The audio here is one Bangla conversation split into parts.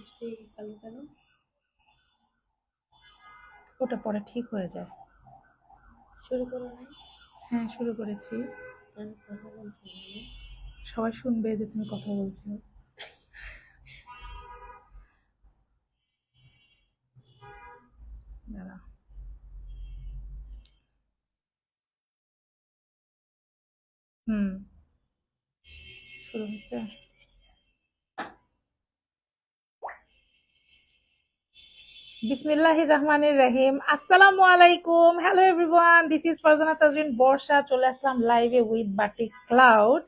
স্ত্রী কালো কেন? ওটা পরে ঠিক হয়ে যায়। শুরু করো নাই? হ্যাঁ, শুরু করেছি। তাহলে কথা বলছো কেন? সবাই শুনবে যে তুমি কথা বলছো। দাঁড়া। হুম, শুরু হয়েছে। বিসমিল্লাহির রহমানির রহিম। আসসালামু আলাইকুম। Hello everyone, this is Farzana Tazrin Borsha. চলে আসলাম লাইভে উইথ বাটিক ক্লাউড।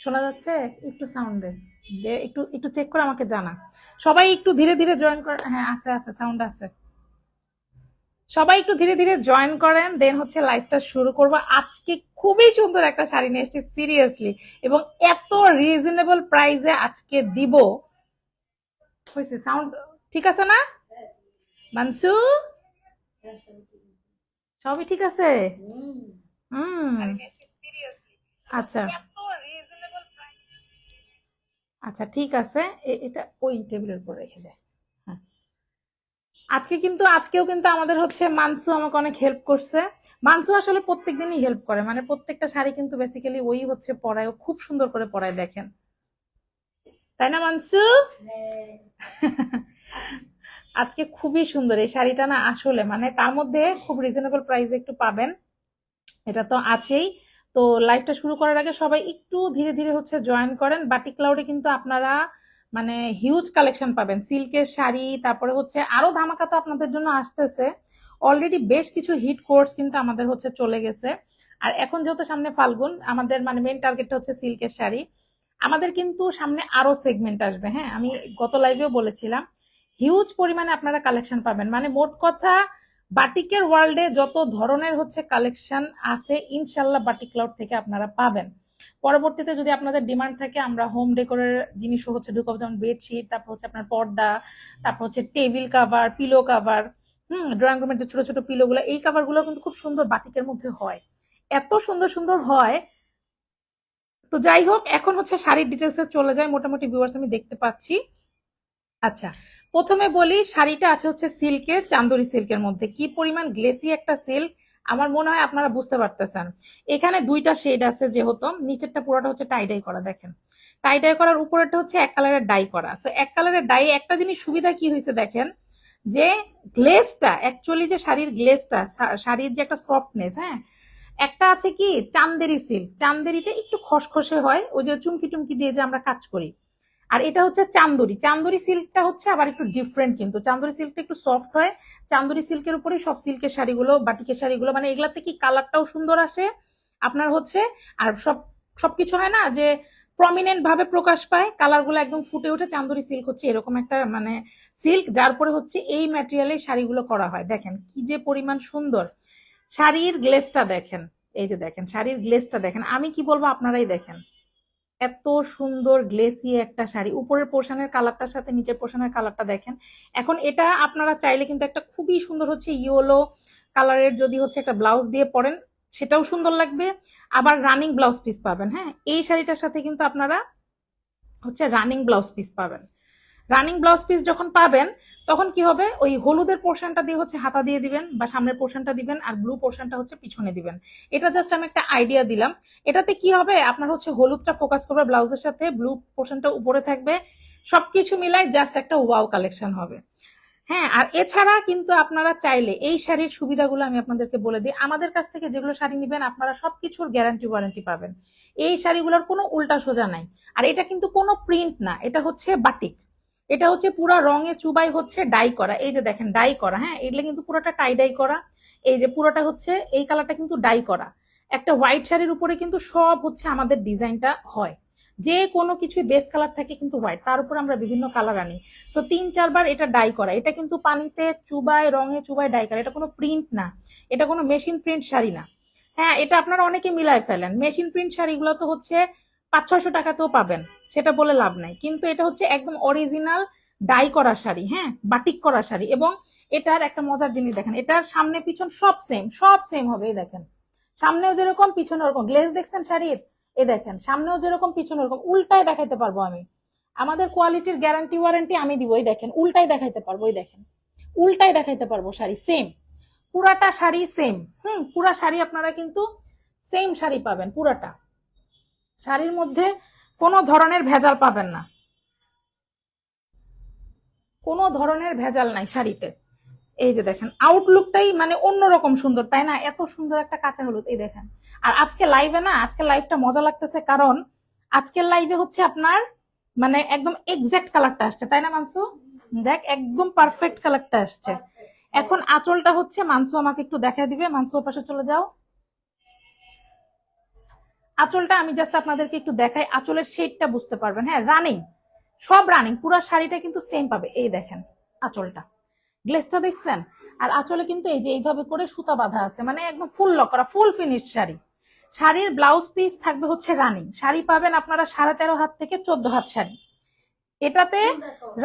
শোনা যাচ্ছে? একটু সাউন্ড দে, একটু একটু চেক করে আমাকে জানা। সবাই একটু ধীরে ধীরে জয়েন কর। হ্যাঁ, আছে আছে, সাউন্ড আছে। সবাই একটু ধীরে ধীরে জয়েন করেন, দেন হচ্ছে লাইভটা শুরু করব। আজকে খুবই সুন্দর একটা শাড়ি নিয়ে এসেছি সিরিয়াসলি, এবং এত রিজনেবল প্রাইসে আজকে দিব। হয়েছে সাউন্ড ঠিক আছে না মানসু? সবই ঠিক আছে। হুম। আচ্ছা আচ্ছা, ঠিক আছে। এটা ওই টেবিলের উপর রেখে দেয়। হ্যাঁ, আজকেও কিন্তু আমাদের হচ্ছে মানসু আমাকে অনেক হেল্প করছে। মানসু আসলে প্রত্যেকদিনই হেল্প করে, মানে প্রত্যেকটা শাড়ি কিন্তু বেসিক্যালি ওই হচ্ছে পরায়, ও খুব সুন্দর করে পরায়, দেখেন। তাই না মানসু? আজকে খুবই সুন্দর এই শাড়িটা না, আসলে মানে তার মধ্যে খুব রিজনেবল প্রাইসে একটু পাবেন, এটা তো আছেই। তো লাইভটা শুরু করার আগে সবাই একটু ধীরে ধীরে হচ্ছে জয়েন করেন। বাটিক ক্লাউডে কিন্তু আপনারা মানে হিউজ কালেকশন পাবেন, সিল্কের শাড়ি, তারপরে হচ্ছে আরো ধামাকা তো আপনাদের জন্য আসতেছে। অলরেডি বেশ কিছু হিট কোর্স কিন্তু আমাদের হচ্ছে চলে গেছে। আর এখন যেহেতু সামনে ফাল্গুন, আমাদের মানে মেন টার্গেটটা হচ্ছে সিল্কের শাড়ি। আমাদের কিন্তু সামনে আরো সেগমেন্ট আসবে। হ্যাঁ, আমি গত লাইভেও বলেছিলাম হিউজ পরিমাণে আপনারা কালেকশন পাবেন, মানে মোট কথা বাটিকের ওয়ার্ল্ডে যত ধরনের হচ্ছে কালেকশন আছে ইনশাল্লাহ বাটিক ক্লাউড থেকে আপনারা পাবেন। পরবর্তীতে যদি আপনাদের ডিমান্ড থাকে, আমরা হোম ডেকোরের জিনিসও হচ্ছে ঢুকাবো, যেমন বেডশিট, তারপর হচ্ছে আপনার পর্দা, তারপর হচ্ছে table cover, pillow cover. Drawing রুমের যে ছোট ছোট পিলো গুলো, এই কাভার গুলো কিন্তু খুব সুন্দর বাটিকের মধ্যে হয়, এত সুন্দর সুন্দর হয়। তো যাই হোক, এখন হচ্ছে শাড়ির ডিটেলসে চলে যায়। মোটামুটি ভিউয়ার্স আমি দেখতে পাচ্ছি। আচ্ছা, প্রথমে বলি শাড়িটা আছে হচ্ছে সিল্কের, চান্দরি সিল্কের মধ্যে। কি পরিমাণ গ্লেসি একটা সিল্ক, আমার মনে হয় আপনারা বুঝতে পারতেছেন। এখানে দুইটা শেড আছে, যেহেতু নিচেরটা পুরোটা হচ্ছে টাইডাই করা, দেখেন। টাইডাই করার উপরেরটা হচ্ছে এক কালারের ডাই করা। সো এক কালারের ডাই একটা জিনিস সুবিধা কি হয়েছে দেখেন, যে গ্লেসটা অ্যাকচুয়ালি, যে শাড়ির গ্লেসটা, শাড়ির যে একটা সফটনেস, হ্যাঁ, একটা আছে কি চান্দেরি সিল্ক, চান্দেরিটা একটু খসখসে হয়, ওই যে চুমকি টুমকি দিয়ে যে আমরা কাজ করি। আর এটা হচ্ছে চান্দুরি, চান্দুরি সিল্কটা হচ্ছে আবার একটু ডিফারেন্ট, কিন্তু চান্দুরি সিল্কটা একটু সফট হয়। চান্দুরি সিল্কের উপরেই সব সিল্কের শাড়িগুলো, বাটিকের শাড়িগুলো, মানে এগুলাতে কি কালারটাও সুন্দর আসে আপনার হচ্ছে। আর সবকিছু হয় না যে প্রমিনেন্ট ভাবে প্রকাশ পায়, কালারগুলো একদম ফুটে ওঠে। চান্দুরি সিল্ক হচ্ছে এরকম একটা মানে সিল্ক, যার পরে হচ্ছে এই ম্যাটেরিয়ালে শাড়িগুলো করা হয়। দেখেন কি যে পরিমাণ সুন্দর শাড়ির গ্লেসটা দেখেন। এই যে দেখেন শাড়ির গ্লেসটা দেখেন, আমি কি বলবো আপনারাই দেখেন। এত সুন্দর গ্লেসি একটা শাড়ি, উপরের পোর্শনের কালারটার সাথে নিচের পোর্শনের কালারটা দেখেন। এখন এটা আপনারা চাইলে কিন্তু একটা খুবই সুন্দর হচ্ছে ইয়েলো কালারের যদি হচ্ছে একটা ব্লাউজ দিয়ে পরেন, সেটাও সুন্দর লাগবে। আবার রানিং ব্লাউজ পিস পাবেন। হ্যাঁ, এই শাড়িটার সাথে কিন্তু আপনারা হচ্ছে রানিং ব্লাউজ পিস পাবেন। রানিং ব্লাউজ পিস যখন পাবেন, তখন কি হবে, ওই হলুদের পোর্শনটা দিয়ে হচ্ছে হাতা দিয়ে দিবেন বা সামনের পোর্শনটা দিবেন, আর ব্লু পোর্শনটা হচ্ছে পিছনে দিবেন। এটা জাস্ট আমি একটা আইডিয়া দিলাম। এটাতে কি হবে, আপনার হচ্ছে হলুদটা ফোকাস করবে ব্লাউজের সাথে, ব্লু পোর্শনটা উপরে থাকবে। সবকিছু মিলাই জাস্ট একটা ওয়াও কালেকশন হবে। হ্যাঁ, আর এছাড়া কিন্তু আপনারা চাইলে এই শাড়ির সুবিধাগুলো আমি আপনাদেরকে বলে দিই। আমাদের কাছ থেকে যেগুলো শাড়ি নিবেন আপনারা সবকিছুর গ্যারান্টি ওয়ারেন্টি পাবেন। এই শাড়িগুলোর কোনো উল্টা সোজা নাই। আর এটা কিন্তু কোনো প্রিন্ট না, এটা হচ্ছে বাটিক। এটা হচ্ছে পুরা রঙে চুবাই হচ্ছে ডাই করা, এই যে দেখেন ডাই করা। হ্যাঁ, এগুলো কিন্তু পুরোটা টাই ডাই করা। এই যে পুরোটা হচ্ছে এই কালারটা কিন্তু ডাই করা। একটা হোয়াইট শাড়ির উপরে কিন্তু সব হচ্ছে আমাদের ডিজাইনটা হয়। যে কোনো কিছু বেস কালার থাকে কিন্তু হোয়াইট, তার উপর আমরা বিভিন্ন কালার আনি। তো ৩-৪ বার এটা ডাই করা, এটা কিন্তু পানিতে চুবায়, রঙে চুবায় ডাই করা, এটা কোনো প্রিন্ট না, এটা কোনো মেশিন প্রিন্ট শাড়ি না। হ্যাঁ, এটা আপনারা অনেকে মিলায় ফেলেন, মেশিন প্রিন্ট শাড়িগুলো তো হচ্ছে ৫০০-৬০০ টাকাতেও পাবেন, সেটা বলে লাভ নাই। কিন্তু এটা হচ্ছে একদম অরিজিনাল ডাই করা শাড়ি, হ্যাঁ, বাটিক করা শাড়ি। এবং এটার একটা মজার জিনিস দেখেন, এটার সামনে পিছন সব সেম, সব সেম হবে। এই দেখেন, সামনেও যেরকম পিছনে ওরকম গ্লেজ দেখছেন শাড়ির, এ দেখেন সামনেও যেরকম পিছনে ওরকম, উল্টায় দেখাইতে পারবো আমি। আমাদের কোয়ালিটির গ্যারান্টি ওয়ারেন্টি আমি দিব। এই দেখেন উল্টাই দেখাইতে পারবো, এই দেখেন উল্টাই দেখাইতে পারবো শাড়ি সেম, পুরাটা শাড়ি সেম। পুরা শাড়ি আপনারা কিন্তু সেম শাড়ি পাবেন, পুরাটা শাড়ির মধ্যে কোনো ধরনের ভেজাল পাবেন না, কোনো ধরনের ভেজাল নাই শাড়িতে। এই যে দেখেন আউটলুকটাই মানে অন্যরকম সুন্দর, তাই না? এত সুন্দর একটা কাঁচা হলুদ, এই দেখেন। আর আজকে লাইভে না, আজকে লাইভটা মজা লাগতেছে, কারণ আজকের লাইভে হচ্ছে আপনার মানে একদম এক্সাক্ট কালারটা আসছে, তাই না মানসু? দেখ একদম পারফেক্ট কালারটা আসছে। এখন আঁচলটা হচ্ছে মানসু আমাকে একটু দেখা দিবে, মানসু পাশে চলে যাও। আঁচলটা আমি জাস্ট আপনাদেরকে একটু দেখাই, আঁচলের শেডটা বুঝতে পারবেন। হ্যাঁ রানিং, সব রানিং, পুরো শাড়িটা কিন্তু সেম পাবে। এই দেখেন আঁচলটা, গ্লেসটা দেখছেন? আর আঁচলে কিন্তু এই যে এইভাবে করে সুতা বাঁধা আছে, মানে একদম ফুল লক করা, ফুল ফিনিশ শাড়ি। শাড়ির ব্লাউজ পিস থাকবে হচ্ছে রানিং, শাড়ি পাবেন আপনারা 13.5 হাত থেকে 14 হাত শাড়ি এটাতে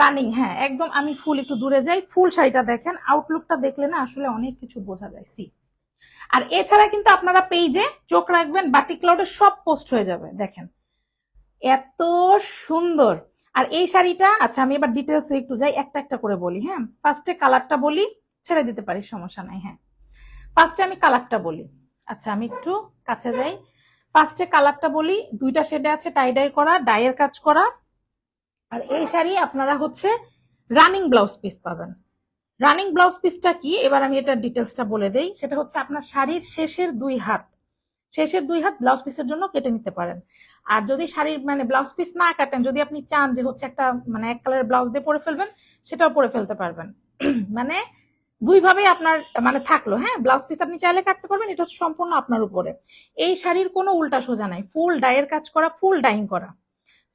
রানিং। হ্যাঁ একদম, আমি ফুল একটু দূরে যাই, ফুল শাড়িটা দেখেন, আউটলুকটা দেখলে না আসলে অনেক কিছু বোঝা যায়। সি আর এছাড়া কিন্তু আপনারা পেজে চোখ রাখবেন, বাটিক ক্লাউডে সব পোস্ট হয়ে যাবে। দেখেন এত সুন্দর। আর এই শাড়িটা, আচ্ছা আমি এবার ডিটেলস একটু যাই, একটা একটা করে বলি। হ্যাঁ ফার্স্টে কালারটা বলি, ছেড়ে দিতে পারি সমস্যা নাই। হ্যাঁ ফার্স্টে আমি কালারটা বলি, আচ্ছা আমি একটু কাছে যাই। ফার্স্টে কালারটা বলি, দুইটা শেডে আছে, টাই ডাই করা, ডাইয়ের কাজ করা। আর এই শাড়ি আপনারা হচ্ছে রানিং ব্লাউজ পিস পাবেন। রানিং ব্লাউজ পিসটা কি, এবার আমি এটা ডিটেলসটা বলে দেই। সেটা হচ্ছে আপনার শাড়ির শেষের 2 হাত, শেষের 2 হাত ব্লাউজ পিসের জন্য কেটে নিতে পারেন। আর যদি শাড়ির মানে ব্লাউজ পিস না কাটেন, যদি আপনি চান যে হচ্ছে একটা মানে এক কালারের ব্লাউজ দিয়ে পরে ফেলবেন, সেটাও পরে ফেলতে পারবেন। মানে দুইভাবেই আপনার মানে থাকলো। হ্যাঁ ব্লাউজ পিস আপনি চাইলে কাটতে পারবেন, এটা হচ্ছে সম্পূর্ণ আপনার উপরে। এই শাড়ির কোনো উল্টা সোজা নাই, ফুল ডাইয়ের কাজ করা, ফুল ডাইং করা।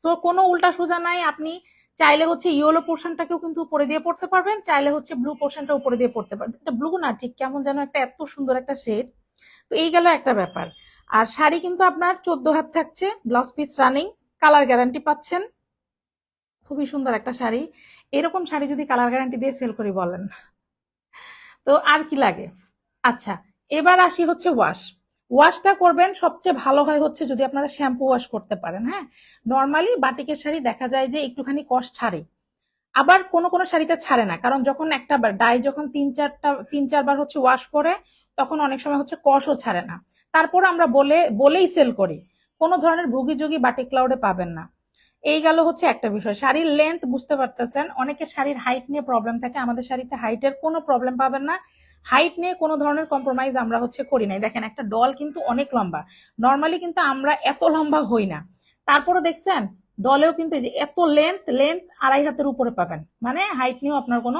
তো কোনো উল্টা সোজা নাই। আপনি চাইলে হচ্ছে ইয়েলো পোর্শনটাকেও কিন্তু উপরে দিয়ে পড়তে পারবেন, চাইলে হচ্ছে ব্লু পোর্শনটা উপরে দিয়ে পড়তে পারবেন। এটা ব্লু না, ঠিক কেমন যেন একটা এত সুন্দর একটা শেড। তো এই গেল একটা ব্যাপার। আর শাড়ি কিন্তু আপনার 14 হাত থাকছে, blouse piece running, colour guarantee পাচ্ছেন। খুবই সুন্দর একটা শাড়ি। এরকম শাড়ি যদি কালার গ্যারান্টি দিয়ে সেল করি বলেন, তো আর কি লাগে? আচ্ছা এবার আসি হচ্ছে ওয়াশ। ওয়াশটা করবেন সবচেয়ে ভালো হয় হচ্ছে যদি আপনারা শ্যাম্পু ওয়াশ করতে পারেন। হ্যাঁ নর্মালি বাটিকের শাড়ি দেখা যায় যে একটুখানি কষ ছাড়ে, আবার কোনো কোনো শাড়িতে ছাড়ে না, কারণ যখন একটা ডাই যখন 3-4 বার হচ্ছে ওয়াশ করে, তখন অনেক সময় হচ্ছে কষও ছাড়ে না। তারপর আমরা বলেই সেল করি, কোনো ধরনের ভুগিযোগী বাটিক ক্লাউডে পাবেন না। এই গেল হচ্ছে একটা বিষয়। শাড়ির লেন্থ বুঝতে পারতেছেন, অনেকের শাড়ির হাইট নিয়ে প্রবলেম থাকে, আমাদের শাড়িতে হাইটের কোনো প্রবলেম পাবেন না। হাইট নিয়ে কোনো ধরনের কম্প্রোমাইজ আমরা হচ্ছে করি নাই। দেখেন একটা ডল কিন্তু অনেক লম্বা, নর্মালি কিন্তু আমরা এত লম্বা হই না, তারপরে দেখছেন ডলেও কিন্তু এই যে এত লেন্থ, লেন্থ 2.5 হাতের উপরে পাবেন, মানে হাইট নিয়েও আপনার কোনো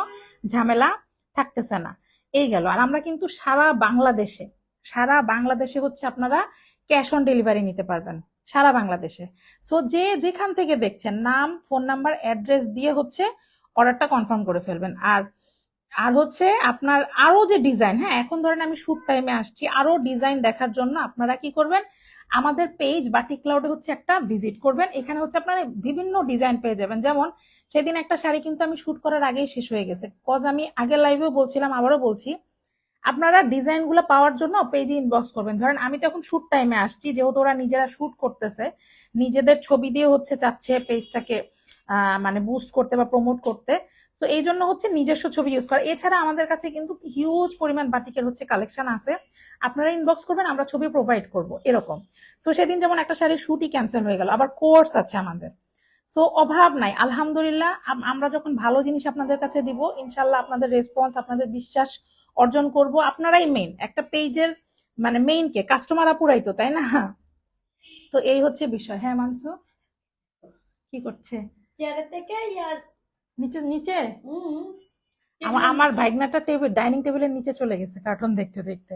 ঝামেলা থাকতেছে না। এই গেল। আর আমরা কিন্তু সারা বাংলাদেশে হচ্ছে আপনারা ক্যাশ অন ডেলিভারি নিতে পারবেন, সারা বাংলাদেশে। সো যে যেখান থেকে দেখছেন নাম, ফোন নাম্বার, অ্যাড্রেস দিয়ে হচ্ছে অর্ডারটা কনফার্ম করে ফেলবেন। আর আর হচ্ছে আপনার আরো যে ডিজাইন, হ্যাঁ এখন ধরেন আমি শুট টাইমে আসছি, আরো ডিজাইন দেখার জন্য আপনারা কি করবেন, আমাদের পেজ বাটিক ক্লাউডে হচ্ছে একটা ভিজিট করবেন। এখানে হচ্ছে আপনারা বিভিন্ন ডিজাইন পেয়ে যাবেন। যেমন সেদিন একটা শাড়ি কিন্তু আমি শুট করার আগেই শেষ হয়ে গেছে, কজ আমি আগের লাইভেও বলছিলাম, আবারও বলছি, আপনারা ডিজাইন গুলো পাওয়ার জন্য পেজে ইনবক্স করবেন। ধরেন আমি তো এখন শুট টাইমে আসছি, যেহেতু ওরা নিজেরা শুট করতেছে, নিজেদের ছবি দিয়ে হচ্ছে চাচ্ছে পেজটাকে মানে বুস্ট করতে বা প্রমোট করতে, তো এই জন্য হচ্ছে নিজস্ব ছবি ইউজ করা। এছাড়া আমাদের কাছে কিন্তু হিউজ পরিমাণ বাটিকের হচ্ছে কালেকশন আছে, আপনারা ইনবক্স করবেন, আমরা ছবি প্রোভাইড করব এরকম। তো সেদিন যেমন একটা শাড়ির শুটই ক্যান্সেল হয়ে গেল, আবার কোর্স আছে আমাদের। সো অভাব নাই, আলহামদুলিল্লাহ। আমরা যখন ভালো জিনিস আপনাদের কাছে দিব, ইনশাল্লাহ আপনাদের রেসপন্স, আপনাদের বিশ্বাস অর্জন করব। আপনারাই মেইন, একটা পেজের মানে মেইন কে, কাস্টমার আপুরাই তো, তাই না? তো এই হচ্ছে বিষয়। হ্যাঁ মানসু কি করছে? চেয়ারে থেকে ইয়ার নিচে নিচে হুম আমার ভাইগনাটা টেবিল, ডাইনিং টেবিলের নিচে চলে গেছে কার্টুন দেখতে দেখতে।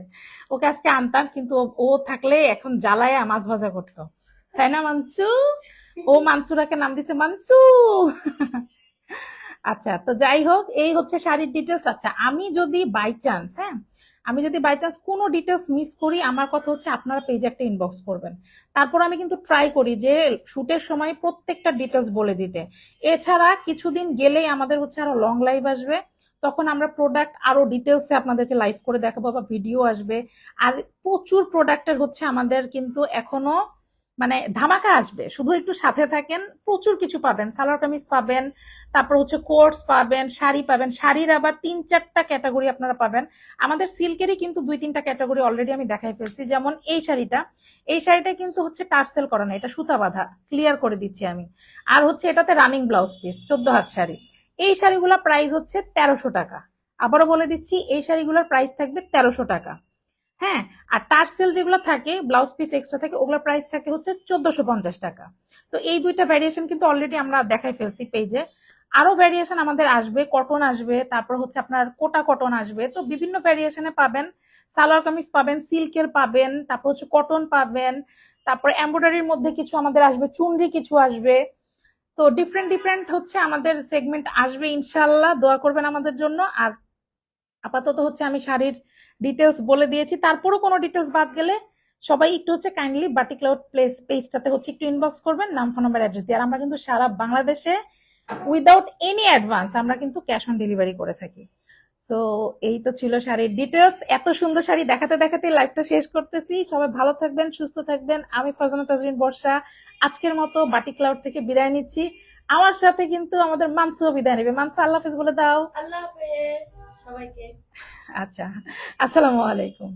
ওকে আজকে আনতাম, কিন্তু ও থাকলে এখন জ্বালায় মাছ ভাজা করতো, তাই না মানসু? ও মানসুরাকে নাম দিছে মানসু। আচ্ছা তো যাই হোক, এই হচ্ছে শাড়ির ডিটেলস। আচ্ছা আমি যদি বাই চান্স, হ্যাঁ আমি যদি বাই চান্স কোনো ডিটেলস মিস করি, আমার কথা হচ্ছে আপনারা পেজে একটা ইনবক্স করবেন। তারপর আমি কিন্তু ট্রাই করি যে শুটের সময় প্রত্যেকটা ডিটেলস বলে দিতে। এছাড়া কিছুদিন গেলেই আমাদের হচ্ছে আরো লং লাইভ আসবে, তখন আমরা প্রোডাক্ট আরো ডিটেলসে আপনাদেরকে লাইভ করে দেখাবো বা ভিডিও আসবে। আর প্রচুর প্রোডাক্টের হচ্ছে আমাদের কিন্তু এখনো মানে ধামাকা আসবে, শুধু একটু সাথে থাকেন, প্রচুর কিছু পাবেন। সালোয়ার কামিজ পাবেন, তারপর হচ্ছে কোটস পাবেন, শাড়ি পাবেন। শাড়ির আবার ৩-৪টা ক্যাটাগরি আপনারা পাবেন। আমাদের সিল্কেরই কিন্তু ২-৩টা ক্যাটাগরি অলরেডি আমি দেখাই ফেলছি। যেমন এই শাড়িটা কিন্তু হচ্ছে টার্সেল করা না, এটা সুতা বাঁধা, ক্লিয়ার করে দিচ্ছি আমি। আর হচ্ছে এটাতে রানিং ব্লাউজ পিস, ১৪ হাত শাড়ি। এই শাড়িগুলোর প্রাইস হচ্ছে ১৩০০ টাকা। আবারও বলে দিচ্ছি, এই শাড়িগুলোর প্রাইস থাকবে ১৩০০ টাকা। হ্যাঁ, আর টার্সেল যেগুলো থাকে, ব্লাউজ পিস এক্সট্রা থাকে, ওগুলোর প্রাইস থাকে হচ্ছে ১৪৫০ টাকা। তো এই দুইটা ভ্যারিয়েশন কিন্তু অলরেডি আমরা দেখাই ফেলছি পেজে। আরো ভ্যারিয়েশন আমাদের আসবে, কটন আসবে, তারপর হচ্ছে আপনার কোটা কটন আসবে। তো বিভিন্ন ভ্যারিয়েশনে পাবেন। সালোয়ার কামিজ পাবেন, সিল্কের পাবেন, তারপর হচ্ছে কটন পাবেন, তারপর এমব্রয়ডারির মধ্যে কিছু আমাদের আসবে, চুনরি কিছু আসবে। তো ডিফারেন্ট ডিফারেন্ট হচ্ছে আমাদের সেগমেন্ট আসবে ইনশাল্লাহ, দোয়া করবেন আমাদের জন্য। আর আপাতত হচ্ছে আমি শাড়ির ডিটেলস বলে দিয়েছি, তারপরও কোনো ডিটেলস বাদ গেলে সবাই একটু হচ্ছে কাইন্ডলি বাটিক ক্লাউড প্লেস পেজটাতে হচ্ছে একটু ইনবক্স করবেন, নাম, ফোন নাম্বার, অ্যাড্রেস দিয়ে। আর আমরা কিন্তু সারা বাংলাদেশে উইদাউট এনি অ্যাডভান্স আমরা কিন্তু ক্যাশ অন ডেলিভারি করে থাকি। সো এই তো ছিল শাড়ির ডিটেলস। এত সুন্দর শাড়ি দেখাতে দেখাতে লাইভটা শেষ করতেছি। সবাই ভালো থাকবেন, সুস্থ থাকবেন। আমি ফারজানা তাজরিন বর্ষা আজকের মতো বাটিক ক্লাউড থেকে বিদায় নিচ্ছি। আমার সাথে কিন্তু আমাদের মানসুও বিদায় নেবে। মানসু, আল্লাহ হাফেজ বলে দাও। আল্লাহ হাফেজ সবাইকে। আচ্ছা, আসসালামু আলাইকুম।